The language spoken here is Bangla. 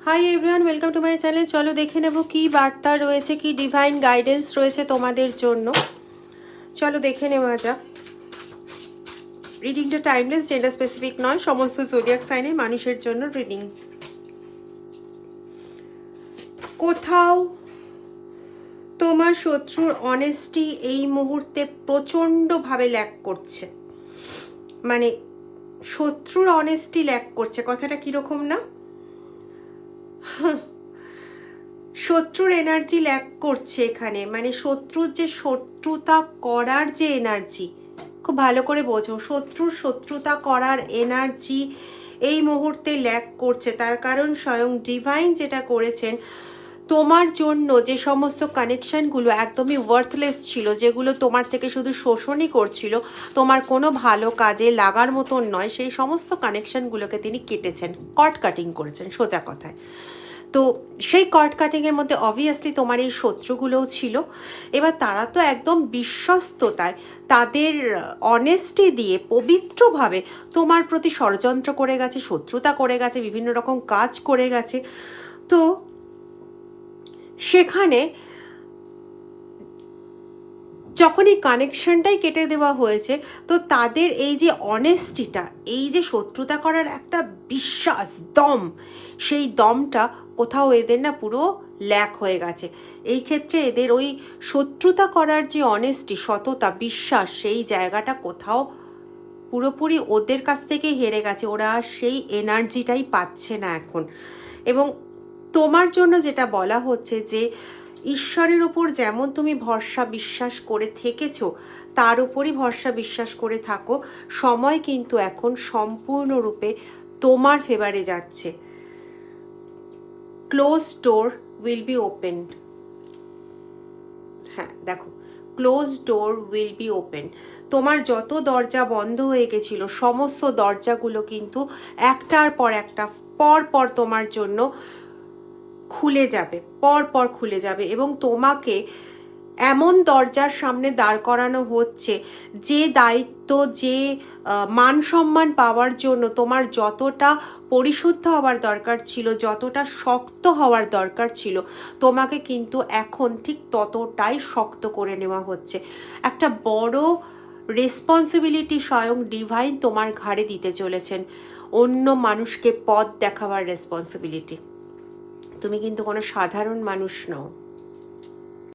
Hi everyone, welcome to my channel. চলো দেখে নেব কি বার্তা রয়েছে, কি ডিভাইন গাইডেন্স রয়েছে তোমাদের জন্য। চলো দেখে নেওয়া যাক। রিডিংটা টাইমলেস, জেন্ডার স্পেসিফিক নয়, সমস্ত জোডিয়াক সাইনে মানুষের জন্য রিডিং। কোথাও তোমার শত্রুর অনেস্টি এই মুহূর্তে প্রচণ্ডভাবে ল্যাক করছে, মানে শত্রুর অনেস্টি ল্যাক করছে। কথাটা কীরকম না, শত্রুর এনার্জি ল্যাক করছে এখানে, মানে শত্রুর যে শত্রুতা করার যে এনার্জি, খুব ভালো করে বোঝো, শত্রুর শত্রুতা করার এনার্জি এই মুহূর্তে ল্যাক করছে। তার কারণ স্বয়ং ডিভাইন যেটা করেছেন তোমার জন্য, যে সমস্ত কানেকশানগুলো একদমই ওয়ার্থলেস ছিল, যেগুলো তোমার থেকে শুধু শোষণই করছিল, তোমার কোনো ভালো কাজে লাগার মতন নয়, সেই সমস্ত কানেকশানগুলোকে তিনি কেটেছেন, কট কাটিং করেছেন সোজা কথায়। তো সেই কর্ড কাটিংয়ের মধ্যে অবভিয়াসলি তোমার এই শত্রুগুলোও ছিল। এবার তারা তো একদম বিশ্বস্ততায়, তাদের অনেস্টি দিয়ে পবিত্রভাবে তোমার প্রতি ষড়যন্ত্র করে গেছে, শত্রুতা করে গেছে, বিভিন্ন রকম কাজ করে গেছে। তো সেখানে যখন এই কানেকশনটাই কেটে দেওয়া হয়েছে, তো তাদের এই যে অনেস্টিটা, এই যে শত্রুতা করার একটা বিশ্বাস, দম, সেই দমটা কোথাও এদের না পুরো ল্যাক হয়ে গেছে। এই ক্ষেত্রে এদের ওই শত্রুতা করার যে অনেস্টি, সততা, বিশ্বাস, সেই জায়গাটা কোথাও পুরোপুরি ওদের কাছ থেকে হেরে গেছে। ওরা সেই এনার্জিটাই পাচ্ছে না এখন। এবং তোমার জন্য যেটা বলা হচ্ছে যে ঈশ্বরের ওপর যেমন তুমি ভরসা বিশ্বাস করে থেকেছো, তার উপরই ভরসা বিশ্বাস করে থাকো। সময় কিন্তু এখন সম্পূর্ণরূপে তোমার ফেভারে যাচ্ছে। Close door will be open. হ্যাঁ দেখো, close door will be open. তোমার যত দরজা বন্ধ হয়ে গেছিল, সমস্ত দরজাগুলো কিন্তু একটার পর একটা পর পর তোমার জন্য খুলে যাবে, পর পর খুলে যাবে। এবং তোমাকে এমন দরজার সামনে দাঁড় করানো হচ্ছে, যে দায়িত্ব, যে মান সম্মান পাওয়ার জন্য তোমার যতটা পরিশুদ্ধ হওয়ার দরকার ছিল, যতটা শক্ত হওয়ার দরকার ছিল, তোমাকে কিন্তু এখন ঠিক ততটাই শক্ত করে নেওয়া হচ্ছে। একটা বড় রেসপন্সিবিলিটি স্বয়ং ডিভাইন তোমার ঘাড়ে দিতে চলেছেন, অন্য মানুষকে পথ দেখাবার রেসপন্সিবিলিটি। তুমি কিন্তু কোনো সাধারণ মানুষ নও।